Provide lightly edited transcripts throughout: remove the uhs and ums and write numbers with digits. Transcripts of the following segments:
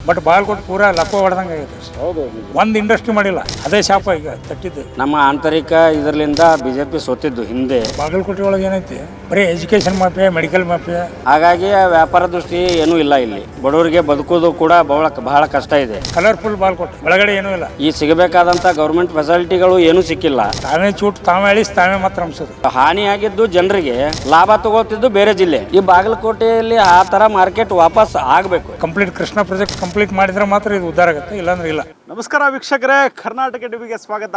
But Bagalkot ಪೂರಾ ಲಪ್ಪ ಹೊಡೆದಂಗೆ ಆಗೈತೆ. ಹೌದು, ಒಂದು ಇಂಡಸ್ಟ್ರಿ ಮಾಡಿಲ್ಲ, ಅದೇ ಶಾಪ ಈಗ ತಟ್ಟಿದ್ದು. ನಮ್ಮ ಆಂತರಿಕ ಇದರಿಂದ BJP ಸೋತಿದ್ದು ಹಿಂದೆ. ಬಾಗಲಕೋಟೆ ಒಳಗೆ ಏನೈತಿ, ಬರೀ ಎಜುಕೇಷನ್ ಮಾಫಿಯಾ, ಮೆಡಿಕಲ್ ಮಾಫಿಯಾ. ಹಾಗಾಗಿ ವ್ಯಾಪಾರ ದೃಷ್ಟಿ ಏನೂ ಇಲ್ಲ ಇಲ್ಲಿ. ಬಡವರಿಗೆ ಬದುಕೋದು ಕೂಡ ಬಹಳ ಕಷ್ಟ ಇದೆ. ಕಲರ್ಫುಲ್ ಬಾಗಲಕೋಟೆ ಒಳಗಡೆ ಏನೂ ಇಲ್ಲ. ಈ ಸಿಗಬೇಕಾದಂಥ ಗೌರ್ಮೆಂಟ್ ಫೆಸಿಲಿಟಿಗಳು ಏನೂ ಸಿಕ್ಕಿಲ್ಲ. ತಾವೇ ಚೂಟ್ ತಾವೇ ಅಳಿಸಿ ತಾವೇ ಮಾತ್ರ ಅಂಸೋದು. ಹಾನಿಯಾಗಿದ್ದು ಜನರಿಗೆ, ಲಾಭ ತಗೋತಿದ್ದು ಬೇರೆ ಜಿಲ್ಲೆ. ಈ ಬಾಗಲಕೋಟೆಯಲ್ಲಿ ಆ ಥರ ಮಾರ್ಕೆಟ್ ವಾಪಸ್ ಆಗಬೇಕು. ಕಂಪ್ಲೀಟ್ ಕೃಷ್ಣ ಪ್ರಾಜೆಕ್ಟ್ ಕಂಪ್ಲೀಟ್ ಮಾಡಿದ್ರೆ ಮಾತ್ರ ಇದು ಉದ್ಧಾರ ಆಗುತ್ತೆ, ಇಲ್ಲಾಂದ್ರೆ ಇಲ್ಲ. ನಮಸ್ಕಾರ ವೀಕ್ಷಕರೇ, ಕರ್ನಾಟಕ ಟಿವಿಗೆ ಸ್ವಾಗತ.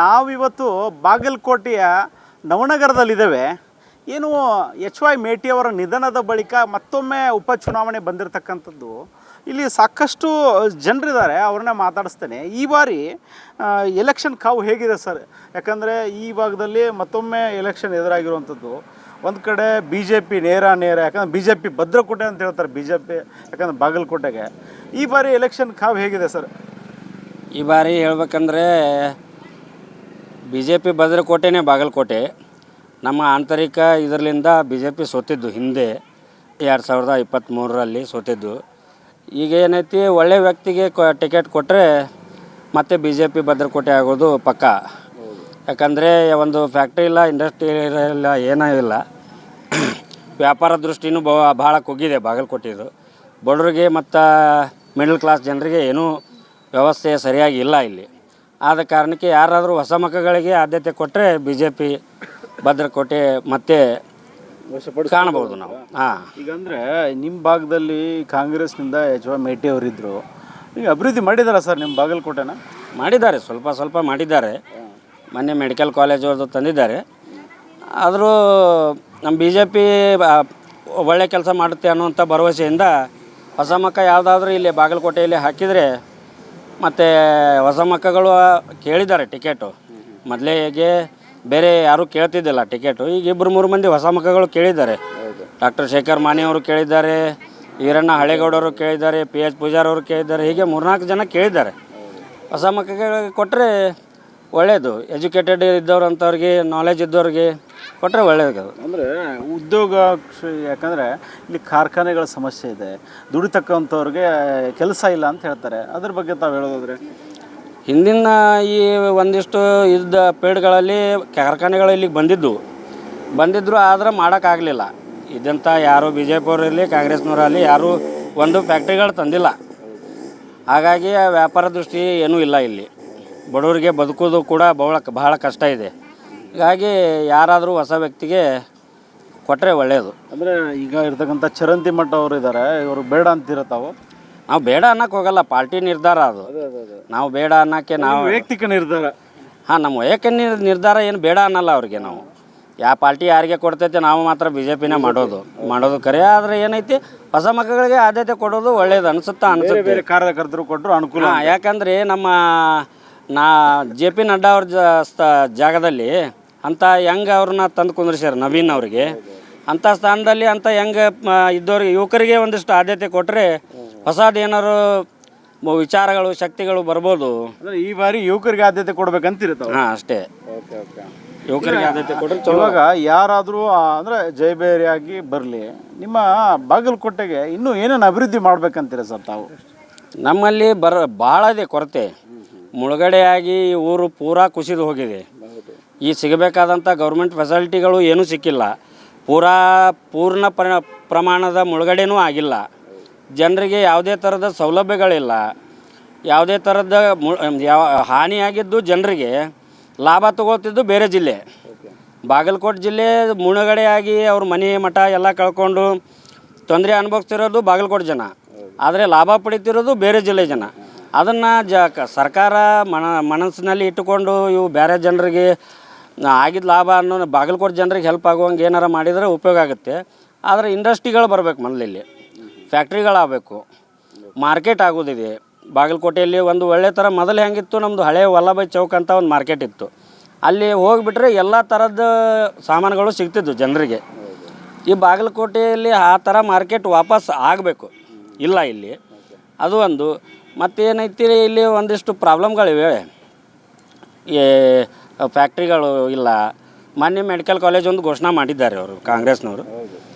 ನಾವಿವತ್ತು ಬಾಗಲಕೋಟೆಯ ನವನಗರದಲ್ಲಿದ್ದೇವೆ. ಏನು HY ಮೇಟಿ ಅವರ ನಿಧನದ ಬಳಿಕ ಮತ್ತೊಮ್ಮೆ ಉಪಚುನಾವಣೆ ಬಂದಿರತಕ್ಕಂಥದ್ದು. ಇಲ್ಲಿ ಸಾಕಷ್ಟು ಜನರಿದ್ದಾರೆ, ಅವ್ರನ್ನ ಮಾತಾಡಿಸ್ತೇನೆ. ಈ ಬಾರಿ ಎಲೆಕ್ಷನ್ ಕಾವು ಹೇಗಿದೆ ಸರ್? ಯಾಕಂದರೆ ಈ ಭಾಗದಲ್ಲಿ ಮತ್ತೊಮ್ಮೆ ಎಲೆಕ್ಷನ್ ಎದುರಾಗಿರುವಂಥದ್ದು. ಒಂದು ಕಡೆ BJP ನೇರ, ಯಾಕಂದರೆ BJP ಭದ್ರಕೋಟೆ ಅಂತ ಹೇಳ್ತಾರೆ BJP, ಯಾಕಂದರೆ ಬಾಗಲಕೋಟೆಗೆ. ಈ ಬಾರಿ ಎಲೆಕ್ಷನ್ ಕಾವು ಹೇಗಿದೆ ಸರ್? ಈ ಬಾರಿ ಹೇಳ್ಬೇಕಂದ್ರೆ BJP ಭದ್ರಕೋಟೆನೇ ಬಾಗಲಕೋಟೆ. ನಮ್ಮ ಆಂತರಿಕ ಇದರಿಂದ BJP ಸೋತಿದ್ದು ಹಿಂದೆ 2023ರಲ್ಲಿ ಸೋತಿದ್ದು. ಈಗ ಏನೈತಿ, ಒಳ್ಳೆ ವ್ಯಕ್ತಿಗೆ ಟಿಕೆಟ್ ಕೊಟ್ಟರೆ ಮತ್ತೆ BJP ಭದ್ರಕೋಟೆ ಆಗೋದು ಪಕ್ಕ. ಯಾಕಂದರೆ ಒಂದು ಫ್ಯಾಕ್ಟ್ರಿ ಇಲ್ಲ, ಇಂಡಸ್ಟ್ರಿ ಇಲ್ಲ, ಏನೂ ಇಲ್ಲ. ವ್ಯಾಪಾರ ದೃಷ್ಟಿನೂ ಭಾಳ ಕುಗ್ಗಿದೆ ಬಾಗಲಕೋಟೆದು. ಬಡವರಿಗೆ ಮತ್ತು ಮಿಡಲ್ ಕ್ಲಾಸ್ ಜನರಿಗೆ ಏನೂ ವ್ಯವಸ್ಥೆ ಸರಿಯಾಗಿ ಇಲ್ಲ ಇಲ್ಲಿ. ಆದ ಕಾರಣಕ್ಕೆ ಯಾರಾದರೂ ಹೊಸ ಮಕ್ಕಳಿಗೆ ಆದ್ಯತೆ ಕೊಟ್ಟರೆ BJP ಭದ್ರಕೋಟೆ ಮತ್ತೆ ಕಾಣಬಹುದು ನಾವು. ಈಗ ಅಂದರೆ ನಿಮ್ಮ ಭಾಗದಲ್ಲಿ ಕಾಂಗ್ರೆಸ್ನಿಂದ HY ಮೇಟಿ ಅವರಿದ್ದರು. ಈಗ ಅಭಿವೃದ್ಧಿ ಮಾಡಿದಾರಾ ಸರ್ ನಿಮ್ಮ ಬಾಗಲಕೋಟೆನ? ಮಾಡಿದ್ದಾರೆ, ಸ್ವಲ್ಪ ಮಾಡಿದ್ದಾರೆ. ಮೊನ್ನೆ ಮೆಡಿಕಲ್ ಕಾಲೇಜ್ ಅವ್ರದ್ದು ತಂದಿದ್ದಾರೆ. ಆದರೂ ನಮ್ಮ BJP ಒಳ್ಳೆ ಕೆಲಸ ಮಾಡುತ್ತೆ ಅನ್ನುವಂಥ ಭರವಸೆಯಿಂದ ಹೊಸ ಮಕ್ಕ ಯಾವುದಾದ್ರೂ ಇಲ್ಲಿ ಬಾಗಲಕೋಟೆಯಲ್ಲಿ ಹಾಕಿದರೆ, ಮತ್ತು ಹೊಸ ಮಕ್ಕಳು ಕೇಳಿದ್ದಾರೆ ಟಿಕೆಟು. ಮೊದಲಿಗೆ ಬೇರೆ ಯಾರೂ ಕೇಳ್ತಿದ್ದಿಲ್ಲ ಟಿಕೆಟು. ಈಗ 2-3 ಮಂದಿ ಹೊಸ ಮಕ್ಕಳು ಕೇಳಿದ್ದಾರೆ. ಡಾಕ್ಟರ್ ಶೇಖರ್ ಮಾನಿ ಅವರು ಕೇಳಿದ್ದಾರೆ, ಈರಣ್ಣ ಹಳೇಗೌಡರು ಕೇಳಿದ್ದಾರೆ, PH ಪೂಜಾರ್ ಅವರು ಕೇಳಿದ್ದಾರೆ. ಹೀಗೆ 3-4 ಜನ ಕೇಳಿದ್ದಾರೆ. ಹೊಸ ಮಕ್ಕಳಿಗೆ ಕೊಟ್ಟರೆ ಒಳ್ಳೆಯದು. ಎಜುಕೇಟೆಡ್ ಇದ್ದವ್ರು ಅಂಥವ್ರಿಗೆ, ನಾಲೆಜ್ ಇದ್ದವ್ರಿಗೆ ಕೊಟ್ಟರೆ ಒಳ್ಳೆಯದು. ಅಂದರೆ ಉದ್ಯೋಗ, ಯಾಕಂದರೆ ಇಲ್ಲಿ ಕಾರ್ಖಾನೆಗಳ ಸಮಸ್ಯೆ ಇದೆ, ದುಡಿತಕ್ಕಂಥವ್ರಿಗೆ ಕೆಲಸ ಇಲ್ಲ ಅಂತ ಹೇಳ್ತಾರೆ. ಅದ್ರ ಬಗ್ಗೆ ತಾವು ಹೇಳೋದಾದ್ರೆ? ಹಿಂದಿನ ಈ ಒಂದಿಷ್ಟು ಇದ್ದ ಪೀರಿಯಡ್ಗಳಲ್ಲಿ ಕಾರ್ಖಾನೆಗಳು ಇಲ್ಲಿಗೆ ಬಂದಿದ್ದರು, ಆದರೆ ಮಾಡೋಕ್ಕಾಗಲಿಲ್ಲ. ಇದಂಥ ಯಾರು BJP ಅವರಲ್ಲಿ ಕಾಂಗ್ರೆಸ್ನವರಲ್ಲಿ ಯಾರೂ ಒಂದು ಫ್ಯಾಕ್ಟ್ರಿಗಳು ತಂದಿಲ್ಲ. ಹಾಗಾಗಿ ವ್ಯಾಪಾರ ದೃಷ್ಟಿ ಏನೂ ಇಲ್ಲ ಇಲ್ಲಿ. ಬಡವರಿಗೆ ಬದುಕೋದು ಕೂಡ ಬಹಳ ಕಷ್ಟ ಇದೆ. ಹೀಗಾಗಿ ಯಾರಾದರೂ ಹೊಸ ವ್ಯಕ್ತಿಗೆ ಕೊಟ್ಟರೆ ಒಳ್ಳೆಯದು. ಅಂದರೆ ಈಗ ಇರ್ತಕ್ಕಂಥ ಚರಂತಿ ಮಠ ಅವರು ಇದ್ದಾರೆ, ಇವರು ಬೇಡ ಅಂತೀರ ತಾವು? ನಾವು ಬೇಡ ಅನ್ನಕ್ಕೆ ಹೋಗಲ್ಲ, ಪಾರ್ಟಿ ನಿರ್ಧಾರ ಅದು. ನಾವು ಬೇಡ ಅನ್ನೋಕ್ಕೆ ನಾವು ವೈಯಕ್ತಿಕ ನಿರ್ಧಾರ. ನಮ್ಮ ವೈಯಕ್ತಿಕ ನಿರ್ಧಾರ ಏನು ಬೇಡ ಅನ್ನಲ್ಲ ಅವ್ರಿಗೆ. ನಾವು ಯಾವ ಪಾರ್ಟಿ ಯಾರಿಗೆ ಕೊಡ್ತೈತೆ ನಾವು ಮಾತ್ರ BJPನೇ ಮಾಡೋದು ಖರೆ. ಆದರೆ ಏನೈತಿ, ಹೊಸ ಮಕ್ಕಳಿಗೆ ಆದ್ಯತೆ ಕೊಡೋದು ಒಳ್ಳೇದು ಅನಿಸುತ್ತೆ. ಬೇರೆ ಕಾರ್ಯಕರ್ತರು ಕೊಟ್ಟರು ಅನುಕೂಲ. ಯಾಕಂದರೆ ನಮ್ಮ JP ನಡ್ಡಾ ಅವ್ರ ಜಾಗದಲ್ಲಿ ಅಂಥ ಯಂಗ್ ಅವ್ರನ್ನ ತಂದು ಕುಂದ್ರಿಸ್ಯಾರ, ನವೀನ್ ಅವ್ರಿಗೆ. ಅಂಥ ಸ್ಥಾನದಲ್ಲಿ ಅಂಥ ಯಂಗ್ ಇದ್ದವ್ರಿಗೆ, ಯುವಕರಿಗೆ ಒಂದಿಷ್ಟು ಆದ್ಯತೆ ಕೊಟ್ಟರೆ ಹೊಸದು ಏನಾರು ವಿಚಾರಗಳು, ಶಕ್ತಿಗಳು ಬರ್ಬೋದು. ಅಂದರೆ ಈ ಬಾರಿ ಯುವಕರಿಗೆ ಆದ್ಯತೆ ಕೊಡ್ಬೇಕಂತೀರಿ ತಾವು? ಅಷ್ಟೇ. ಯುವಕರಿಗೆ ಆದ್ಯತೆ ಕೊಟ್ಟರೆ ಇವಾಗ ಯಾರಾದರೂ ಅಂದರೆ ಜಯಬೇರಿಯಾಗಿ ಬರಲಿ, ನಿಮ್ಮ ಬಾಗಲಕೋಟೆಗೆ ಇನ್ನೂ ಏನೇನು ಅಭಿವೃದ್ಧಿ ಮಾಡ್ಬೇಕಂತೀರ ಸರ್ ತಾವು? ನಮ್ಮಲ್ಲಿ ಭಾಳ ಇದೆ ಕೊರತೆ. ಮುಳುಗಡೆಯಾಗಿ ಈ ಊರು ಪೂರಾ ಕುಸಿದು ಹೋಗಿದೆ. ಈ ಸಿಗಬೇಕಾದಂಥ ಗೌರ್ಮೆಂಟ್ ಫೆಸಿಲಿಟಿಗಳು ಏನೂ ಸಿಕ್ಕಿಲ್ಲ. ಪೂರ್ಣ ಪ್ರಮಾಣದ ಮುಳುಗಡೆನೂ ಆಗಿಲ್ಲ. ಜನರಿಗೆ ಯಾವುದೇ ಥರದ ಸೌಲಭ್ಯಗಳಿಲ್ಲ. ಯಾವುದೇ ಥರದ ಹಾನಿಯಾಗಿದ್ದು ಜನರಿಗೆ, ಲಾಭ ತಗೋತಿದ್ದು ಬೇರೆ ಜಿಲ್ಲೆ. ಬಾಗಲಕೋಟೆ ಜಿಲ್ಲೆ ಮುಳುಗಡೆಯಾಗಿ ಅವ್ರ ಮನೆ ಮಠ ಎಲ್ಲ ಕಳ್ಕೊಂಡು ತೊಂದರೆ ಅನುಭವಿಸ್ತಿರೋದು ಬಾಗಲಕೋಟೆ ಜನ, ಆದರೆ ಲಾಭ ಪಡಿತಿರೋದು ಬೇರೆ ಜಿಲ್ಲೆ ಜನ. ಅದನ್ನು ಸರ್ಕಾರ ಮನಸ್ಸಿನಲ್ಲಿ ಇಟ್ಟುಕೊಂಡು ಇವು ಬೇರೆ ಜನರಿಗೆ ಆಗಿದ್ದ ಲಾಭ ಅನ್ನೋ ಬಾಗಲಕೋಟೆ ಜನರಿಗೆ ಹೆಲ್ಪ್ ಆಗುವಂಗೆ ಏನಾರು ಮಾಡಿದರೆ ಉಪಯೋಗ ಆಗುತ್ತೆ. ಆದರೆ ಇಂಡಸ್ಟ್ರಿಗಳು ಬರಬೇಕು, ಮೊದಲಿಲ್ಲಿ ಫ್ಯಾಕ್ಟ್ರಿಗಳಾಗಬೇಕು, ಮಾರ್ಕೆಟ್ ಆಗೋದಿದೆ. ಬಾಗಲಕೋಟೆಯಲ್ಲಿ ಒಂದು ಒಳ್ಳೆ ಥರ ಮೊದಲು ಹೆಂಗಿತ್ತು, ನಮ್ಮದು ಹಳೆಯ ವಲ್ಲಭಾಯ್ ಚೌಕ್ ಅಂತ ಒಂದು ಮಾರ್ಕೆಟ್ ಇತ್ತು. ಅಲ್ಲಿ ಹೋಗಿಬಿಟ್ರೆ ಎಲ್ಲ ಥರದ ಸಾಮಾನುಗಳು ಸಿಗ್ತಿದ್ವು ಜನರಿಗೆ. ಈ ಬಾಗಲಕೋಟೆಯಲ್ಲಿ ಆ ಥರ ಮಾರ್ಕೆಟ್ ವಾಪಸ್ ಆಗಬೇಕು, ಇಲ್ಲ ಇಲ್ಲಿ. ಅದು ಒಂದು. ಮತ್ತೇನೈತಿ, ಇಲ್ಲಿ ಒಂದಿಷ್ಟು ಪ್ರಾಬ್ಲಮ್ಗಳಿವೆ. ಈ ಫ್ಯಾಕ್ಟ್ರಿಗಳು ಇಲ್ಲ. ಮೊನ್ನೆ ಮೆಡಿಕಲ್ ಕಾಲೇಜ್ ಒಂದು ಘೋಷಣೆ ಮಾಡಿದ್ದಾರೆ ಅವರು, ಕಾಂಗ್ರೆಸ್ನವರು.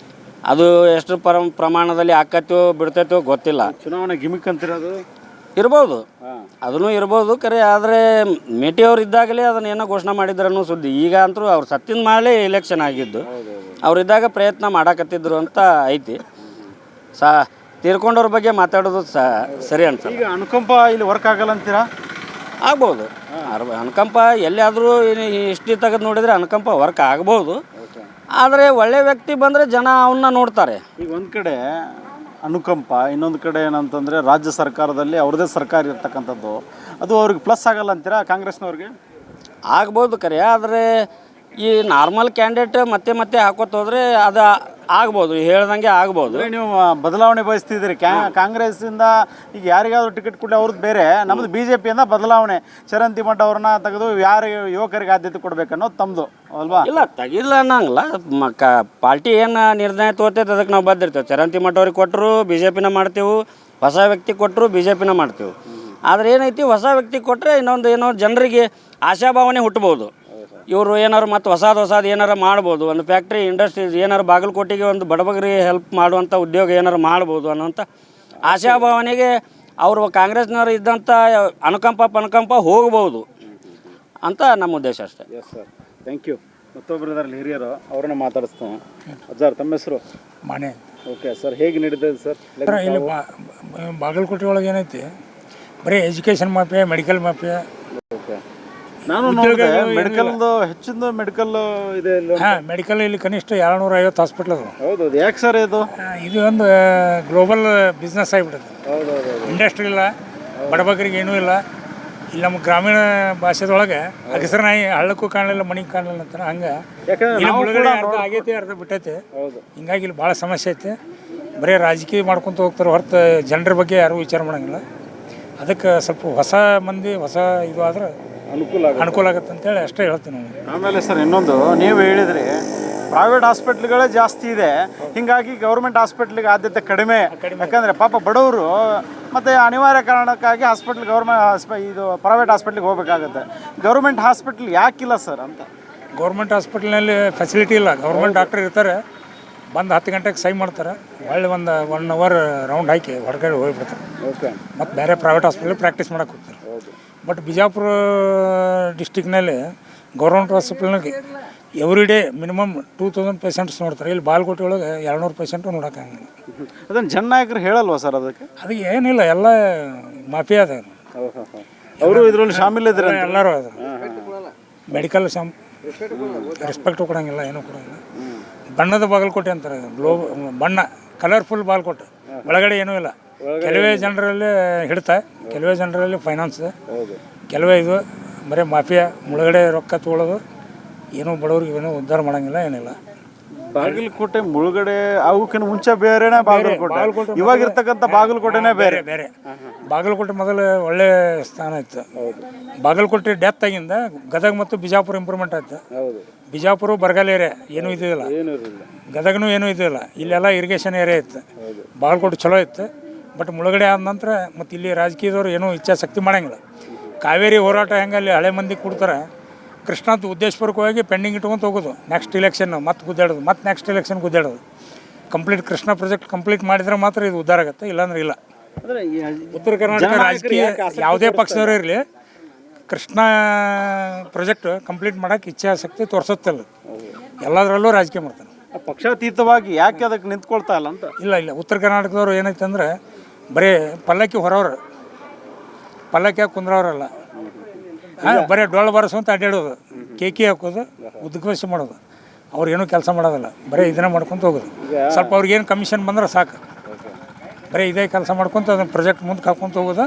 ಅದು ಎಷ್ಟು ಪ್ರಮಾಣದಲ್ಲಿ ಆಕತ್ತೋ ಬಿಡ್ತೈತೋ ಗೊತ್ತಿಲ್ಲ. ಚುನಾವಣೆ ಗಿಮಿಕ್ ಅಂತಿರೋದು ಇರ್ಬೋದು, ಅದನ್ನು ಇರ್ಬೋದು ಕರೆ. ಆದರೆ ಮೇಟಿ ಅವ್ರು ಇದ್ದಾಗಲೇ ಅದನ್ನೇನೋ ಘೋಷಣೆ ಮಾಡಿದ್ರನ್ನೋ ಸುದ್ದಿ. ಈಗ ಅಂತೂ ಅವ್ರು ಸತ್ತಿನ ಮೇಲೆ ಎಲೆಕ್ಷನ್ ಆಗಿದ್ದು, ಅವರಿದ್ದಾಗ ಪ್ರಯತ್ನ ಮಾಡಾಕತ್ತಿದ್ರು ಅಂತ ಐತಿ. ತೀರ್ಕೊಂಡವ್ರ ಬಗ್ಗೆ ಮಾತಾಡೋದು ಸರಿ ಅನ್ಸಲ್ಲ. ಈಗ ಅನುಕಂಪ ಇಲ್ಲಿ ವರ್ಕ್ ಆಗಲ್ಲ ಅಂತೀರಾ? ಆಗ್ಬೋದು. ಅನುಕಂಪ ಎಲ್ಲಿಯಾದರೂ ಹಿಸ್ಟ್ರಿ ತೆಗೆದು ನೋಡಿದರೆ ಅನುಕಂಪ ವರ್ಕ್ ಆಗ್ಬೋದು. ಆದರೆ ಒಳ್ಳೆ ವ್ಯಕ್ತಿ ಬಂದರೆ ಜನ ಅವನ್ನ ನೋಡ್ತಾರೆ. ಈಗ ಒಂದು ಕಡೆ ಅನುಕಂಪ, ಇನ್ನೊಂದು ಕಡೆ ಏನಂತಂದರೆ ರಾಜ್ಯ ಸರ್ಕಾರದಲ್ಲಿ ಅವ್ರದ್ದೇ ಸರ್ಕಾರ ಇರ್ತಕ್ಕಂಥದ್ದು, ಅದು ಅವ್ರಿಗೆ ಪ್ಲಸ್ ಆಗಲ್ಲ ಅಂತೀರಾ ಕಾಂಗ್ರೆಸ್ನವ್ರಿಗೆ? ಆಗ್ಬೋದು ಕರೆ. ಆದರೆ ಈ ನಾರ್ಮಲ್ ಕ್ಯಾಂಡಿಡೇಟ್ ಮತ್ತೆ ಮತ್ತೆ ಹಾಕೋತ ಹೋದರೆ ಅದು ಆಗ್ಬೋದು, ಹೇಳ್ದಂಗೆ ಆಗ್ಬೋದು. ನೀವು ಬದಲಾವಣೆ ಬಯಸ್ತಿದ್ದೀರಿ ಕಾಂಗ್ರೆಸ್ಸಿಂದ. ಈಗ ಯಾರಿಗಾದ್ರೂ ಟಿಕೆಟ್ ಕೊಡಲಿ ಅವ್ರದ್ದು ಬೇರೆ, ನಮ್ಮದು BJPಯಿಂದ ಬದಲಾವಣೆ. ಚರಂತಿ ಮಠ ಅವ್ರನ್ನ ತೆಗೆದು ಯಾರು ಯುವಕರಿಗೆ ಆದ್ಯತೆ ಕೊಡಬೇಕನ್ನೋದು ತಮ್ಮದು ಅಲ್ವಾ? ಇಲ್ಲ, ತೆಗಿಲ್ಲ ಅನ್ನಂಗಿಲ್ಲ. ಪಾರ್ಟಿ ಏನು ನಿರ್ಣಯ ತಗೋತೈತೆ ಅದಕ್ಕೆ ನಾವು ಬದ್ದಿರ್ತೇವೆ. ಚರಂತಿ ಮಠ ಅವ್ರಿಗೆ ಕೊಟ್ಟರು BJPನ ಮಾಡ್ತೇವೆ, ಹೊಸ ವ್ಯಕ್ತಿ ಕೊಟ್ಟರು BJPನ ಮಾಡ್ತೇವೆ. ಆದರೆ ಏನೈತಿ, ಹೊಸ ವ್ಯಕ್ತಿ ಕೊಟ್ಟರೆ ಇನ್ನೊಂದು ಏನೋ ಜನರಿಗೆ ಆಶಾಭಾವನೆ ಹುಟ್ಟಬೋದು. ಇವರು ಏನಾರು ಮತ್ತು ಹೊಸದು ಏನಾರು ಮಾಡ್ಬೋದು, ಒಂದು ಫ್ಯಾಕ್ಟ್ರಿ ಇಂಡಸ್ಟ್ರೀಸ್ ಏನಾರು ಬಾಗಲಕೋಟೆಗೆ ಒಂದು ಬಡಬಗರಿಗೆ ಹೆಲ್ಪ್ ಮಾಡುವಂಥ ಉದ್ಯೋಗ ಏನಾರು ಮಾಡ್ಬೋದು ಅನ್ನೋಂಥ ಆಶಾಭಾವನೆಗೆ ಅವರು ಕಾಂಗ್ರೆಸ್ನವರು ಇದ್ದಂಥ ಅನುಕಂಪ ಹೋಗ್ಬೋದು ಅಂತ ನಮ್ಮ ಉದ್ದೇಶ ಅಷ್ಟೇ. Yes sir, thank you. ಮತ್ತೊಬ್ಬರು ಇದರಲ್ಲಿ ಹಿರಿಯರು, ಅವ್ರನ್ನ ಮಾತಾಡಿಸ್ತಾನೆ. ಅಜ್ಜಾರ್, ತಮ್ಮ ಹೆಸರು? ಮಾನೆ. ಓಕೆ ಸರ್, ಹೇಗೆ ನಡೀತದೆ ಸರ್ ಇಲ್ಲಿ ಬಾಗಲಕೋಟೆ ಒಳಗೆ ಏನೈತಿ, ಬರೀ education mafia, medical mafia. Okay, ನಾನು ನೋಡಿದೆ ಮೆಡಿಕಲ್ದು ಹೆಚ್ಚಿನ ಮೆಡಿಕಲ್ ಇದೆ. ಹಾಂ, ಮೆಡಿಕಲ್ ಇಲ್ಲಿ ಕನಿಷ್ಠ 250 ಹಾಸ್ಪಿಟ್ಲ್ ಅದಾವೆ. ಹೌದು, ಯಾಕೆ ಸರ್ ಇದು? ಇದು ಒಂದು ಗ್ಲೋಬಲ್ ಬಿಸ್ನೆಸ್ ಆಗಿಬಿಡುತ್ತೆ. ಇಂಡಸ್ಟ್ರಿ ಇಲ್ಲ, ಬಡಬಗರಿಗೆ ಏನೂ ಇಲ್ಲ. ಇಲ್ಲಿ ನಮ್ಮ ಗ್ರಾಮೀಣ ಭಾಷೆದೊಳಗೆ ಅಗಸರ ನಾಯಿ ಹಳ್ಳಕ್ಕೂ ಕಾಣಲಿಲ್ಲ, ಮಣಿಗೆ ಕಾಣಲಿಲ್ಲ ಅಂತಾರೆ. ಹಂಗೆ ಇಲ್ಲಿ ಮುಳುಗಡೆ ಅರ್ಧ ಆಗೈತಿ, ಅರ್ಧ ಬಿಟ್ಟೈತೆ. ಹಿಂಗಾಗಿ ಇಲ್ಲಿ ಭಾಳ ಸಮಸ್ಯೆ ಐತೆ. ಬರೀ ರಾಜಕೀಯ ಮಾಡ್ಕೊತ ಹೋಗ್ತಾರೆ ಹೊರತು ಜನರ ಬಗ್ಗೆ ಯಾರೂ ವಿಚಾರ ಮಾಡೋಂಗಿಲ್ಲ. ಅದಕ್ಕೆ ಸ್ವಲ್ಪ ಹೊಸ ಮಂದಿ ಹೊಸ ಇದು ಆದ್ರೆ ಅನುಕೂಲ ಆಗುತ್ತೆ ಅಂತೇಳಿ ಅಷ್ಟೇ ಹೇಳ್ತೀನಿ ನಾನು. ಆಮೇಲೆ ಸರ್ ಇನ್ನೊಂದು, ನೀವು ಹೇಳಿದ್ರಿ ಪ್ರೈವೇಟ್ ಹಾಸ್ಪಿಟ್ಲ್ಗಳೇ ಜಾಸ್ತಿ ಇದೆ, ಹೀಗಾಗಿ ಗೌರ್ಮೆಂಟ್ ಹಾಸ್ಪಿಟ್ಲಿಗೆ ಆದ್ಯತೆ ಕಡಿಮೆ. ಯಾಕಂದರೆ ಪಾಪ ಬಡವರು ಮತ್ತು ಅನಿವಾರ್ಯ ಕಾರಣಕ್ಕಾಗಿ ಇದು ಪ್ರೈವೇಟ್ ಹಾಸ್ಪಿಟ್ಲಿಗೆ ಹೋಗಬೇಕಾಗತ್ತೆ. ಗೌರ್ಮೆಂಟ್ ಹಾಸ್ಪಿಟ್ಲ್ ಯಾಕಿಲ್ಲ ಸರ್ ಅಂತ? ಗೌರ್ಮೆಂಟ್ ಹಾಸ್ಪಿಟ್ಲ್ನಲ್ಲಿ ಫೆಸಿಲಿಟಿ ಇಲ್ಲ. ಗೌರ್ಮೆಂಟ್ ಡಾಕ್ಟರ್ ಇರ್ತಾರೆ, ಬಂದು 10 ಗಂಟೆಗೆ ಸೈ ಮಾಡ್ತಾರೆ, ಒಳ್ಳೆ ಒಂದು 1 ಅವರ್ ರೌಂಡ್ ಹಾಕಿ ಹೊರಗಡೆ ಹೋಗಿಬಿಡ್ತಾರೆ. ಓಕೆ, ಮತ್ತು ಬೇರೆ ಪ್ರೈವೇಟ್ ಹಾಸ್ಪಿಟ್ಲ್ ಪ್ರಾಕ್ಟೀಸ್ ಮಾಡೋಕೆ ಹೋಗ್ತಾರೆ. ಬಟ್ ಬಿಜಾಪುರ ಡಿಸ್ಟಿಕ್ನಲ್ಲಿ ಗೌರ್ಮೆಂಟ್ ಹಾಸ್ಪಿಟ್ಲ್ನಾಗೆ ಎವ್ರಿ ಡೇ ಮಿನಿಮಮ್ 2000 ಪೇಷಂಟ್ಸ್ ನೋಡ್ತಾರೆ. ಇಲ್ಲಿ ಬಾಗಲಕೋಟೆ ಒಳಗೆ 200 ಪೇಷಂಟು ನೋಡೋಕ್ಕಾಗಲ್ಲ. ಅದನ್ನು ಜನನಾಯಕರು ಹೇಳಲ್ವಾ ಸರ್ ಅದಕ್ಕೆ? ಅದಕ್ಕೆ ಏನಿಲ್ಲ, ಎಲ್ಲ ಮಾಫಿಯಾ ಅದ. ಅವರು ಇದರಲ್ಲಿ ಶಾಮಿಲಿದ್ರೆ ಎಲ್ಲರೂ ಅದ. ಮೆಡಿಕಲ್ ರೆಸ್ಪೆಕ್ಟು ಕೊಡೋಂಗಿಲ್ಲ, ಏನೂ ಕೊಡೋಂಗಿಲ್ಲ. ಬಣ್ಣದ ಬಾಗಲಕೋಟೆ ಅಂತಾರೆ, ಬಣ್ಣ ಕಲರ್ಫುಲ್ ಬಾಗಲಕೋಟೆ. ಒಳಗಡೆ ಏನೂ ಇಲ್ಲ. ಕೆಲವೇ ಜನರಲ್ಲಿ ಹಿಡ್ತಾ, ಕೆಲವೇ ಜನರಲ್ಲಿ ಫೈನಾನ್ಸ್, ಕೆಲವೇ ಇದು ಬರೀ ಮಾಫಿಯಾ. ಮುಳುಗಡೆ ರೊಕ್ಕ ತೊಗೊಳೋದು, ಏನೂ ಬಡವ್ರಿಗೆ ಏನೂ ಉದ್ಧಾರ ಮಾಡೋಂಗಿಲ್ಲ, ಏನಿಲ್ಲ. ಬಾಗಲಕೋಟೆ ಮುಳುಗಡೆ ಅವಕ್ಕಿಂತ ಮುಂಚೆ ಬೇರೆನೇ ಬಾಗಲಕೋಟೆ, ಇವಾಗಿರ್ತಕ್ಕಂಥ ಬಾಗಲಕೋಟೆನೇ ಬೇರೆ. ಬಾಗಲಕೋಟೆ ಮೊದಲು ಒಳ್ಳೆ ಸ್ಥಾನ ಇತ್ತು. ಬಾಗಲಕೋಟೆ ಡೆತ್ ಆಗಿಂದ ಗದಗ ಮತ್ತು ಬಿಜಾಪುರ ಇಂಪ್ರೂವ್ಮೆಂಟ್ ಆಯ್ತು. ಬಿಜಾಪುರ ಬರಗಾಲ ಏರಿಯಾ, ಏನೂ ಇದ್ದಿಲ್ಲ. ಗದಗನೂ ಏನೂ ಇದ್ದಿಲ್ಲ. ಇಲ್ಲೆಲ್ಲ ಇರಿಗೇಷನ್ ಏರಿಯಾ ಇತ್ತು. ಬಾಗಲಕೋಟೆ ಚಲೋ ಇತ್ತು. ಬಟ್ ಮುಳುಗಡೆ ಆದ ನಂತರ ಮತ್ತು ಇಲ್ಲಿ ರಾಜಕೀಯದವ್ರು ಏನೂ ಇಚ್ಛಾಶಕ್ತಿ ಮಾಡೋಂಗಿಲ್ಲ. ಕಾವೇರಿ ಹೋರಾಟ ಹೆಂಗೆ ಅಲ್ಲಿ ಹಳೆ ಮಂದಿ ಕೊಡ್ತಾರೆ, ಕೃಷ್ಣಂತ ಉದ್ದೇಶಪೂರ್ವಕವಾಗಿ ಪೆಂಡಿಂಗ್ ಇಟ್ಕೊಂತ ಹೋಗೋದು. ನೆಕ್ಸ್ಟ್ ಇಲೆಕ್ಷನ್ ಮತ್ತೆ ಗುದ್ದಾಡೋದು, ಮತ್ತು ನೆಕ್ಸ್ಟ್ ಎಲೆಕ್ಷನ್ ಗುದ್ದಾಡೋದು. ಕಂಪ್ಲೀಟ್ ಕೃಷ್ಣ ಪ್ರಾಜೆಕ್ಟ್ ಕಂಪ್ಲೀಟ್ ಮಾಡಿದ್ರೆ ಮಾತ್ರ ಇದು ಉದ್ಧಾರ ಆಗುತ್ತೆ, ಇಲ್ಲಾಂದ್ರೆ ಇಲ್ಲ. ಉತ್ತರ ಕರ್ನಾಟಕ ರಾಜಕೀಯ ಯಾವುದೇ ಪಕ್ಷದವರು ಇರಲಿ, ಕೃಷ್ಣ ಪ್ರಾಜೆಕ್ಟ್ ಕಂಪ್ಲೀಟ್ ಮಾಡೋಕ್ಕೆ ಇಚ್ಛಾಶಕ್ತಿ ತೋರಿಸುತ್ತಿಲ್ಲ. ಎಲ್ಲದರಲ್ಲೂ ರಾಜಕೀಯ ಮಾಡ್ತಾರೆ. ಪಕ್ಷಾತೀತವಾಗಿ ಯಾಕೆ ಅದಕ್ಕೆ ನಿಂತ್ಕೊಳ್ತಾ ಇಲ್ಲ ಅಂತ? ಇಲ್ಲ, ಉತ್ತರ ಕರ್ನಾಟಕದವ್ರು ಏನೈತೆ ಅಂದರೆ ಬರೀ ಪಲ್ಲಕ್ಕಿ ಹೊರವ್ರು, ಪಲ್ಲಕ್ಕಿಯಾಗಿ ಕುಂದ್ರವ್ರಲ್ಲ. ಬರೀ ಡೊಳ್ಳು ಬರೆಸುವಂತ ಅಡ್ಡಾಡೋದು, ಕೇಕಿ ಹಾಕೋದು, ಉದ್ಘೋಷ ಮಾಡೋದು. ಅವ್ರು ಏನೂ ಕೆಲಸ ಮಾಡೋದಿಲ್ಲ, ಬರೀ ಇದನ್ನೇ ಮಾಡ್ಕೊತ ಹೋಗೋದು. ಸ್ವಲ್ಪ ಅವ್ರಿಗೇನು ಕಮಿಷನ್ ಬಂದ್ರೆ ಸಾಕು, ಬರೀ ಇದೇ ಕೆಲಸ ಮಾಡ್ಕೊತ ಅದನ್ನು ಪ್ರಾಜೆಕ್ಟ್ ಮುಂದಕ್ಕೆ ಹಾಕ್ಕೊತ ಹೋಗೋದು,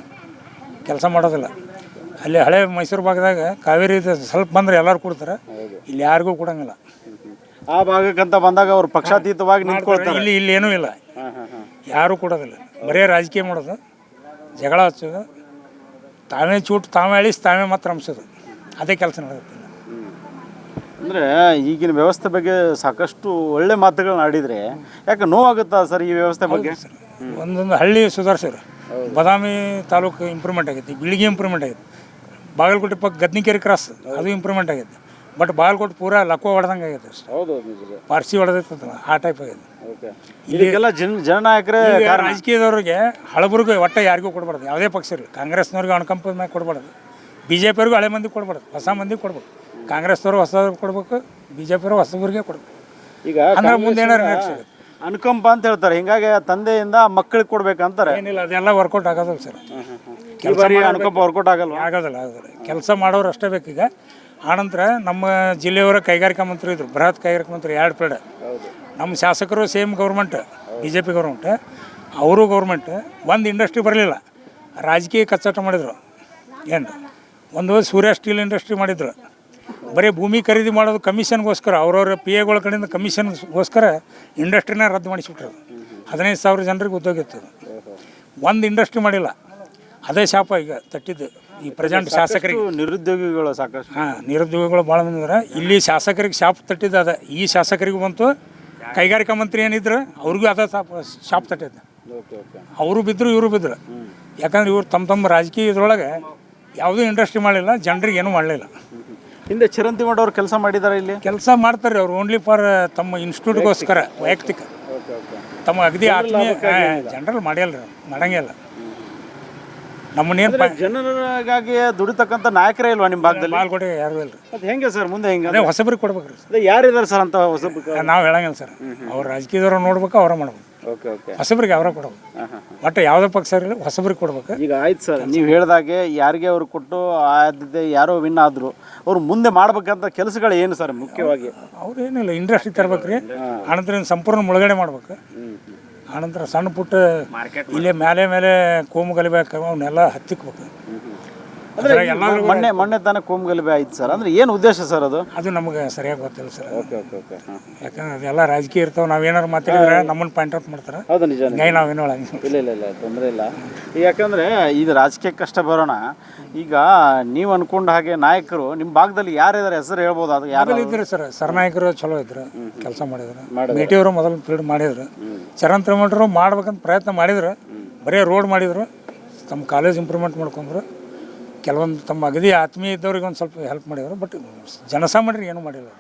ಕೆಲಸ ಮಾಡೋದಿಲ್ಲ. ಅಲ್ಲಿ ಹಳೆ ಮೈಸೂರು ಭಾಗದಾಗ ಕಾವೇರಿ ಸ್ವಲ್ಪ ಬಂದರೆ ಎಲ್ಲರೂ ಕೊಡ್ತಾರೆ, ಇಲ್ಲಿ ಯಾರಿಗೂ ಕೊಡೋಂಗಿಲ್ಲ. ಆ ಭಾಗಕ್ಕಂತ ಬಂದಾಗ ಅವ್ರು ಪಕ್ಷಾತೀತವಾಗಿ ನಿಂತ್ಕೊಳ್ತಾರೆ. ಇಲ್ಲಿ ಏನೂ ಇಲ್ಲ, ಯಾರೂ ಕೊಡೋದಿಲ್ಲ. ಬರೀ ರಾಜಕೀಯ ಮಾಡೋದು, ಜಗಳ ಹಚ್ಚೋದು, ತಾವೇ ಚೂಟ್ ತಾವೇ ಅಳಿಸಿ ತಾವೇ ಮಾತ್ರ ರಂಸೋದು, ಅದೇ ಕೆಲಸ ನಡೆಯುತ್ತೆ. ಅಂದರೆ ಈಗಿನ ವ್ಯವಸ್ಥೆ ಬಗ್ಗೆ ಸಾಕಷ್ಟು ಒಳ್ಳೆ ಮಾತುಗಳನ್ನ ಆಡಿದರೆ ಯಾಕೆ ನೋವಾಗುತ್ತಾ ಸರ್ ಈ ವ್ಯವಸ್ಥೆ ಬಗ್ಗೆ? ಒಂದೊಂದು ಹಳ್ಳಿ ಸುಧಾರಿಸ್ಯಾರ. ಬದಾಮಿ ತಾಲೂಕು ಇಂಪ್ರೂವ್ಮೆಂಟ್ ಆಗೈತಿ, ಬಿಳಿಗಿ ಇಂಪ್ರೂವ್ಮೆಂಟ್ ಆಗೈತಿ. ಬಾಗಲಕೋಟೆ ಪಕ್ಕ ಗದ್ನಿಕೆರೆ ಕ್ರಾಸ್ ಅದು ಇಂಪ್ರೂವ್ಮೆಂಟ್ ಆಗೈತಿ. ಬಟ್ ಬಾಗಲಕೋಟೆ ಪೂರಾ ಲಕ್ವ ಹೊಡೆದಂಗೆ ಆಗೈತೆ ಅಷ್ಟೇ. ಹೌದು, ಪಾರ್ಸಿ ಹೊಡೆದೈತಲ್ಲ, ಆ ಟೈಪ್ ಆಗೈತೆ. ಇಲ್ಲಿಗೆಲ್ಲ ಜನನಾಯಕರೇ ಈಗ ರಾಜಕೀಯದವ್ರಿಗೆ ಹಳಬರಿಗೆ ಒಟ್ಟ ಯಾರಿಗೂ ಕೊಡ್ಬಾರ್ದು, ಯಾವುದೇ ಪಕ್ಷ ಇರಲಿ. ಕಾಂಗ್ರೆಸ್ನವ್ರಿಗೆ ಅನುಕಂಪದ ಮ್ಯಾಗ ಕೊಡ್ಬಾರ್ದು, ಬಿ ಜೆ ಪಿಯವ್ರಿಗೂ ಹಳೆ ಮಂದಿ ಕೊಡ್ಬಾರ್ದು, ಹೊಸ ಮಂದಿಗೆ ಕೊಡ್ಬೇಕು. ಕಾಂಗ್ರೆಸ್ನವರು ಹೊಸವ್ರಿಗೆ ಕೊಡ್ಬೇಕು, ಬಿ ಜೆ ಪಿಯವರು ಹೊಸಬ್ರಿಗೆ ಕೊಡ್ಬೇಕು. ಈಗ ಅಂದ್ರೆ ಮುಂದೆ ಏನಾರು ನಡೆಸಿದೆ ಅನುಕಂಪ ಅಂತ ಹೇಳ್ತಾರೆ, ಹಿಂಗಾಗಿ ತಂದೆಯಿಂದ ಮಕ್ಕಳಿಗೆ ಕೊಡ್ಬೇಕಂತಾರೆ. ಏನಿಲ್ಲ, ಅದೆಲ್ಲ ವರ್ಕೌಟ್ ಆಗೋದಿಲ್ಲ ಸರ್. ಅನುಕಂಪ ವರ್ಕೌಟ್ ಆಗಲ್ಲ. ಆಗೋದಿಲ್ಲ. ಕೆಲಸ ಮಾಡೋರು ಅಷ್ಟೇ ಬೇಕೀಗ. ಆನಂತರ ನಮ್ಮ ಜಿಲ್ಲೆಯವರ ಕೈಗಾರಿಕಾ ಮಂತ್ರಿ ಇದ್ರು, ಬೃಹತ್ ಕೈಗಾರಿಕಾ ಮಂತ್ರಿ 2 ಪೀರಿಯಡ್. ನಮ್ಮ ಶಾಸಕರು same government, B J P government, ಅವರು ಗೌರ್ಮೆಂಟ್. ಒಂದು ಇಂಡಸ್ಟ್ರಿ ಬರಲಿಲ್ಲ, ರಾಜಕೀಯ ಕಚ್ಚಾಟ ಮಾಡಿದರು. ಏನು ಒಂದು ಸೂರ್ಯ ಸ್ಟೀಲ್ ಇಂಡಸ್ಟ್ರಿ ಮಾಡಿದ್ರು, ಬರೀ ಭೂಮಿ ಖರೀದಿ ಮಾಡೋದು ಕಮಿಷನ್ಗೋಸ್ಕರ, ಅವ್ರವ್ರ ಪಿ ಎಗಳ ಕಡೆಯಿಂದ ಕಮಿಷನ್ಗೋಸ್ಕರ ಇಂಡಸ್ಟ್ರಿನ ರದ್ದು ಮಾಡಿಸ್ಬಿಟ್ರು. 15,000 ಜನರಿಗೆ ಉದ್ಯೋಗ ಇತ್ತು. ಒಂದು ಇಂಡಸ್ಟ್ರಿ ಮಾಡಿಲ್ಲ, ಅದೇ ಶಾಪ ಈಗ ತಟ್ಟಿದ್ದು ಈ ಪ್ರೆಸೆಂಟ್ ಶಾಸಕರಿಗೆ. ನಿರುದ್ಯೋಗಿಗಳು ಸಾಕಷ್ಟು. ನಿರುದ್ಯೋಗಿಗಳು ಭಾಳ ಮಂದಿ ಇದ್ದಾರೆ. ಇಲ್ಲಿ ಶಾಸಕರಿಗೆ ಶಾಪ್ ತಟ್ಟಿದ್ದು ಅದ, ಈ ಶಾಸಕರಿಗೂ ಬಂತು. ಕೈಗಾರಿಕಾ ಮಂತ್ರಿ ಏನಿದ್ರು ಅವ್ರಿಗೂ ಅದ ಶಾಪ್ ತಟ್ಟಿದ್ದು. ಅವರು ಬಿದ್ದರು, ಇವರು ಬಿದ್ದರು. ಯಾಕಂದ್ರೆ ಇವ್ರು ತಮ್ಮ ರಾಜಕೀಯ ಇದ್ರೊಳಗೆ ಯಾವುದೂ ಇಂಡಸ್ಟ್ರಿ ಮಾಡಲಿಲ್ಲ, ಜನರಿಗೆ ಏನೂ ಮಾಡಲಿಲ್ಲ. ಹಿಂದೆ ಚಿರಂತಿ ಮಾಡೋರು ಕೆಲಸ ಮಾಡಿದ್ದಾರೆ, ಇಲ್ಲಿ ಕೆಲಸ ಮಾಡ್ತಾರೆ ಅವ್ರು ಓನ್ಲಿ ಫಾರ್ ತಮ್ಮ ಇನ್ಸ್ಟಿಟ್ಯೂಟ್ಗೋಸ್ಕರ, ವೈಯಕ್ತಿಕ ತಮ್ಮ ಅಗದಿ ಆತ್ಮೀಯ. ಜನರಲ್ ಮಾಡಿಲ್ಲ, ಮಾಡಂಗಿಲ್ಲ. ನಮ್ಮನ್ನೇನು ಜನರಿಗಾಗಿ ದುಡಿತಕ್ಕಂಥ ನಾಯಕರೇ ಇಲ್ವಾ ನಿಮ್ಮ ಭಾಗದಲ್ಲಿ? ಮಾಲ್ಕೋಟೆ ಯಾರು ಇಲ್ಲ. ಅದು ಹೆಂಗೆ ಸರ್ ಮುಂದೆ ಹೆಂಗೆ? ಅದೇ ಹೊಸಬ್ರಿಗೆ ಕೊಡ್ಬೇಕ್ರಿ ಸರ್. ಯಾರಿದ್ದಾರೆ ಸರ್ ಅಂತ ಹೊಸಬ್ರು? ನಾವು ಹೇಳಂಗಿಲ್ಲ ಸರ್. ಅವ್ರು ರಾಜಕೀಯದವ್ರು ನೋಡ್ಬೇಕು, ಅವರ ಮಾಡ್ಬೇಕು. ಹೊಸಬ್ರಿಗೆ ಅವರ ಕೊಡ್ಬೇಕು. ಒಟ್ಟು ಯಾವುದೇ ಪಕ್ಷ ಇರಲಿ ಹೊಸಬ್ರಿಗೆ ಕೊಡ್ಬೇಕು. ಈಗ ಆಯ್ತು ಸರ್, ನೀವು ಹೇಳ್ದಾಗೆ ಯಾರಿಗೆ ಅವ್ರು ಕೊಟ್ಟು ಆದ್ಯತೆ ಯಾರೋ ವಿನ್ ಆದ್ರು, ಅವ್ರು ಮುಂದೆ ಮಾಡ್ಬೇಕಂತ ಕೆಲಸಗಳು ಏನು ಸರ್ ಮುಖ್ಯವಾಗಿ? ಅವ್ರು ಏನಿಲ್ಲ, ಇಂಡಸ್ಟ್ರಿ ತರ್ಬೇಕ್ರಿ. ಆನಂತರ ಸಂಪೂರ್ಣ ಮುಳುಗಡೆ ಮಾಡ್ಬೇಕು. ಆನಂತರ ಸಣ್ಣ ಪುಟ್ಟ ಇಲ್ಲೇ ಮೇಲೆ ಕೋಮು ಗಲಿಬೇಕು, ಅವನ್ನೆಲ್ಲ ಹತ್ತಿಕ್ಬೇಕು. ಅಂದ್ರೆ ಮೊನ್ನೆ ತಾನೇ ಕೋಮು ಗಲಭೆ ಆಯ್ತು ಸರ್, ಅಂದ್ರೆ ಏನು ಉದ್ದೇಶ ಸರ್ ಅದು? ಅದು ನಮಗೆ ಸರಿಯಾಗಿ ಗೊತ್ತಿಲ್ಲ ಸರ್. ಯಾಕಂದ್ರೆ ಅದೆಲ್ಲ ರಾಜಕೀಯ ಇರ್ತಾವೆ. ನಾವೇನಾರು ಮಾತಾಡಿದ್ರೆ ನಮ್ಮನ್ನು ಪಾಯಿಂಟ್ ಔಟ್ ಮಾಡ್ತಾರೆ. ಹೌದು, ನಿಜ. ಹಿಂಗಾಗಿ ನಾವೇನು ಹೇಳಂಗಿಲ್ಲ. ಇಲ್ಲ ತೊಂದರೆ ಇಲ್ಲ. ಯಾಕಂದ್ರೆ ಇದು ರಾಜಕೀಯಕ್ಕೆ ಕಷ್ಟ ಬರೋಣ. ಈಗ ನೀವು ಅನ್ಕೊಂಡ ಹಾಗೆ ನಾಯಕರು ನಿಮ್ಮ ಭಾಗದಲ್ಲಿ ಯಾರಿದ್ದಾರೆ ಹೆಸರು ಹೇಳ್ಬೋದು? ಅದು ಯಾರು ಇದ್ರು ಸರ್? ಸರ್ನಾಯಕರು ಚಲೋ ಇದ್ರು, ಕೆಲಸ ಮಾಡಿದ್ರು. ಮೇಟಿಯವರು ಮೊದಲು ಫೀಲ್ಡ್ ಮಾಡಿದ್ರು. ಚರಣ್ ತ್ರಿಮಠರು ಮಾಡ್ಬೇಕಂತ ಪ್ರಯತ್ನ ಮಾಡಿದ್ರು, ಬರೀ ರೋಡ್ ಮಾಡಿದ್ರು, ತಮ್ಮ ಕಾಲೇಜ್ ಇಂಪ್ರೂವ್ಮೆಂಟ್ ಮಾಡ್ಕೊಂಡ್ರು. ಕೆಲವೊಂದು ತಮ್ಮ ಅಗದಿ ಆತ್ಮೀಯ ಇದ್ದವ್ರಿಗೆ ಒಂದು ಸ್ವಲ್ಪ ಹೆಲ್ಪ್ ಮಾಡಿದ್ರು. ಬಟ್ ಜನಸಾಮಾನ್ಯರಿಗೆ ಏನೂ ಮಾಡಿಲ್ಲ.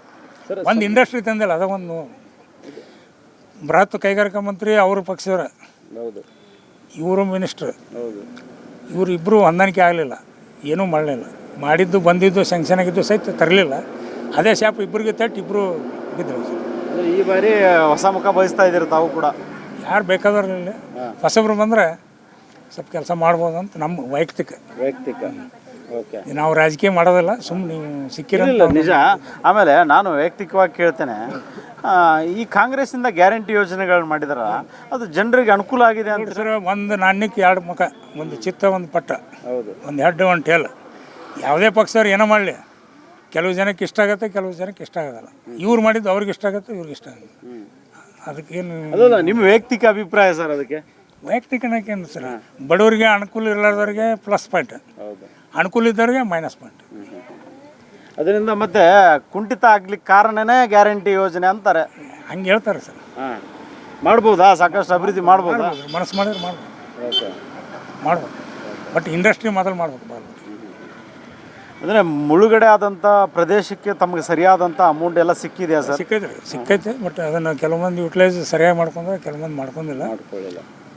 ಒಂದು ಇಂಡಸ್ಟ್ರಿ ತಂದಿಲ್ಲ, ಅದ ಒಂದು ಬೃಹತ್ ಕೈಗಾರಿಕಾ ಮಂತ್ರಿ ಅವ್ರ ಪಕ್ಷದವ್ರ, ಇವರು ಮಿನಿಸ್ಟ್ರ್, ಇವರು ಇಬ್ಬರು ಹೊಂದಾಣಿಕೆ ಆಗಲಿಲ್ಲ, ಏನೂ ಮಾಡಲಿಲ್ಲ. ಮಾಡಿದ್ದು ಬಂದಿದ್ದು ಸ್ಯಾಂಕ್ಷನ್ ಆಗಿದ್ದು ಸಹಿತ ತರಲಿಲ್ಲ. ಅದೇ ಶಾಪ್ ಇಬ್ಬರಿಗೆ ತಟ್ಟು ಇಬ್ಬರು ಬಿದ್ದರು. ಈ ಬಾರಿ ಹೊಸ ಮುಖ ಬಯಸ್ತಾ ಇದ್ದೀರಿ ತಾವು ಕೂಡ? ಯಾರು ಬೇಕಾದ್ರಲ್ಲಿ ಹೊಸಬ್ರು ಬಂದರೆ ಸ್ವಲ್ಪ ಕೆಲಸ ಮಾಡ್ಬೋದು ಅಂತ ನಮ್ಮ ವೈಯಕ್ತಿಕ. ನಾವು ರಾಜಕೀಯ ಮಾಡೋದಿಲ್ಲ, ಸುಮ್ಮನೆ ನೀವು ಸಿಕ್ಕಿರಲ್ಲ. ನಿಜ. ಆಮೇಲೆ ನಾನು ವೈಯಕ್ತಿಕವಾಗಿ ಕೇಳ್ತೇನೆ, ಈ ಕಾಂಗ್ರೆಸ್ಸಿಂದ ಗ್ಯಾರಂಟಿ ಯೋಜನೆಗಳು ಮಾಡಿದಾರ, ಅದು ಜನರಿಗೆ ಅನುಕೂಲ ಆಗಿದೆ ಅಂತ ಸರ್? ಒಂದು ನಾಣ್ಯಕ್ಕೆ 2 ಮುಖ, ಒಂದು ಚಿತ್ತ, ಒಂದು ಪಟ್ಟ, ಒಂದು ಹೆಡ್, ಒಂದು ಟೇಲ್. ಯಾವುದೇ ಪಕ್ಷದವ್ರು ಏನೋ ಮಾಡಲಿ, ಕೆಲವು ಜನಕ್ಕೆ ಇಷ್ಟ ಆಗುತ್ತೆ, ಕೆಲವು ಜನಕ್ಕೆ ಇಷ್ಟ ಆಗೋಲ್ಲ. ಇವ್ರು ಮಾಡಿದ್ದು ಅವ್ರಿಗೆ ಇಷ್ಟ ಆಗುತ್ತೆ, ಇವ್ರಿಗೆ ಇಷ್ಟ ಆಗುತ್ತೆ. ಅದಕ್ಕೇನು ಅದಲ್ಲ ನಿಮ್ಮ ವೈಯಕ್ತಿಕ ಅಭಿಪ್ರಾಯ ಸರ್? ಅದಕ್ಕೆ ವೈಯಕ್ತಿಕನಕ್ಕೇನು ಸರ್, ಬಡವರಿಗೆ ಅನುಕೂಲ ಇರಲಾರ್ದವ್ರಿಗೆ ಪ್ಲಸ್ ಪಾಯಿಂಟ್, ಅನುಕೂಲ ಇದ್ದವ್ರಿಗೆ ಮೈನಸ್ ಪಾಯಿಂಟ್. ಅದರಿಂದ ಮತ್ತೆ ಕುಂಠಿತ ಆಗ್ಲಿಕ್ಕೆ ಕಾರಣನೇ ಗ್ಯಾರಂಟಿ ಯೋಜನೆ ಅಂತಾರೆ. ಹಂಗೆ ಹೇಳ್ತಾರೆ ಸರ್. ಮಾಡ್ಬೋದಾ? ಸಾಕಷ್ಟು ಅಭಿವೃದ್ಧಿ ಮಾಡ್ಬೋದಾ? ಮನಸ್ಸು ಮಾಡಿದ್ರೆ ಮಾಡ್ಬೋದು. ಬಟ್ ಇಂಡಸ್ಟ್ರಿ ಮೊದಲು ಮಾಡ್ಬೇಕು. ಅಂದರೆ ಮುಳುಗಡೆ ಆದಂಥ ಪ್ರದೇಶಕ್ಕೆ ತಮಗೆ ಸರಿಯಾದಂಥ ಅಮೌಂಟ್ ಎಲ್ಲ ಸಿಕ್ಕಿದೆಯಾ ಸರ್? ಸಿಕ್ಕೈತೆ. ಬಟ್ ಅದನ್ನು ಕೆಲವೊಂದು ಯುಟಿಲೈಸ್ ಸರಿಯಾಗಿ ಮಾಡ್ಕೊಂಡ್ರೆ, ಕೆಲವೊಂದು ಮಾಡ್ಕೊಂಡಿಲ್ಲ.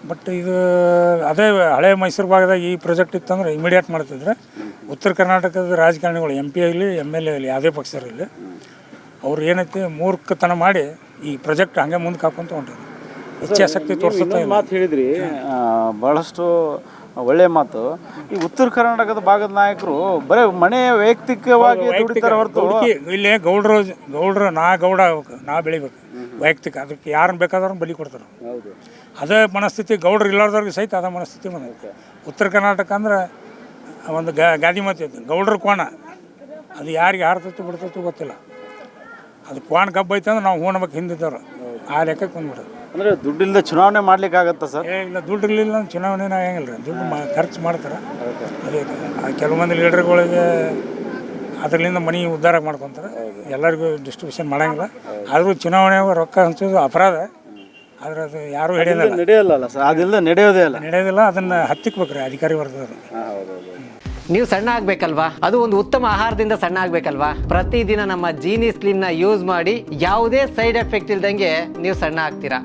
ಬಟ್ ಇದು ಅದೇ ಹಳೆ ಮೈಸೂರು ಭಾಗದಾಗ ಈ ಪ್ರಾಜೆಕ್ಟ್ ಇತ್ತಂದ್ರೆ ಇಮಿಡಿಯೇಟ್ ಮಾಡ್ತಿದ್ರೆ, ಉತ್ತರ ಕರ್ನಾಟಕದ ರಾಜಕಾರಣಿಗಳು MP ಆಗಲಿ MLA ಆಗಲಿ ಯಾವುದೇ ಪಕ್ಷದಲ್ಲಿ ಅವ್ರು ಏನೈತಿ ಮೂರ್ಖತನ ಮಾಡಿ ಈ ಪ್ರಾಜೆಕ್ಟ್ ಹಂಗೆ ಮುಂದೆ ಹಾಕೊಂತ ಹೊಂಟಿದ್ರು. ಇಚ್ಛಾಶಕ್ತಿ ತೋರಿಸುತ್ತೆ. ಮಾತು ಹೇಳಿದ್ರಿ, ಭಾಳಷ್ಟು ಒಳ್ಳೆ ಮಾತು. ಈ ಉತ್ತರ ಕರ್ನಾಟಕದ ಭಾಗದ ನಾಯಕರು ಬರೀ ಮನೆ ವೈಯಕ್ತಿಕವಾಗಿ ದುಡಿತಾರೆ ಹೊರತು, ಇಲ್ಲಿ ಗೌಡ್ರು ನಾ ಗೌಡ ಆಗ್ಬೇಕು, ನಾ ಬೆಳಿಬೇಕು ವೈಯಕ್ತಿಕ. ಅದಕ್ಕೆ ಯಾರನ್ನ ಬೇಕಾದ್ರೂ ಬಲಿ ಕೊಡ್ತಾರೆ. ಅದೇ ಮನಸ್ಥಿತಿ ಗೌಡ್ರು ಇಲ್ಲಾರ್ದವ್ರಿಗೆ ಸಹಿತ ಅದೇ ಮನಸ್ಥಿತಿ ಬಂದೈತೆ. ಉತ್ತರ ಕರ್ನಾಟಕ ಅಂದ್ರೆ ಒಂದು ಗಾದಿ ಮಾತಿತ್ತು, ಗೌಡ್ರ ಕೋಣ. ಅದು ಯಾರಿಗೆ ಹಾರ್ತೈತಿ ಬಿಡ್ತೈತಿ ಗೊತ್ತಿಲ್ಲ. ಅದು ಕೋಣ ಗಬ್ಬ ಐತೆ ಅಂದ್ರೆ ನಾವು ಹೂಣಬೇಕು ಹಿಂದಿದ್ದವ್ರು, ಆ ಲೆಕ್ಕಕ್ಕೆ ಬಂದ್ಬಿಡೋದು. ಅಂದರೆ ದುಡ್ಡಿಲ್ಲದೆ ಚುನಾವಣೆ ಮಾಡ್ಲಿಕ್ಕೆ ಆಗತ್ತಾ ಸರ್? ಇಲ್ಲ, ದುಡ್ಡು ಇರಲಿಲ್ಲ ಚುನಾವಣೆ ಆಗಂಗಿಲ್ಲ ರೀ. ದುಡ್ಡು ಖರ್ಚು ಮಾಡ್ತಾರೆ. ಅದೇ ಕೆಲವೊಂದು ಲೀಡರ್ಗಳಿಗೆ ಅದರಿಂದ ಮನೆ ಉದ್ಧಾರ ಮಾಡ್ಕೊತಾರೆ. ಎಲ್ಲರಿಗೂ ಡಿಸ್ಟ್ರಿಬ್ಯೂಷನ್ ಮಾಡೋಂಗಿಲ್ಲ. ಆದರೂ ಚುನಾವಣೆ ರೊಕ್ಕ ಹಂಚೋದು ಅಪರಾಧ. ಆದರೆ ಅದು ಯಾರೂ ನಡೆಯೋಲ್ಲ ಸರ್, ಅದೆಲ್ಲ ನಡೆಯೋದಿಲ್ಲ. ಅದನ್ನು ಹತ್ತಿಕ್ಬೇಕು ರೀ ಅಧಿಕಾರಿ ವರ್ಗದವರು. ನೀವು ಸಣ್ಣ ಆಗ್ಬೇಕಲ್ವಾ, ಅದು ಒಂದು ಉತ್ತಮ ಆಹಾರದಿಂದ ಸಣ್ಣ ಆಗ್ಬೇಕಲ್ವಾ. ಪ್ರತಿದಿನ ನಮ್ಮ ಜೀನಿ ಸ್ಲಿಮ್ ನ ಯೂಸ್ ಮಾಡಿ ಯಾವುದೇ ಸೈಡ್ ಎಫೆಕ್ಟ್ ಇಲ್ದಂಗೆ ನೀವು ಸಣ್ಣ ಆಗ್ತೀರಾ.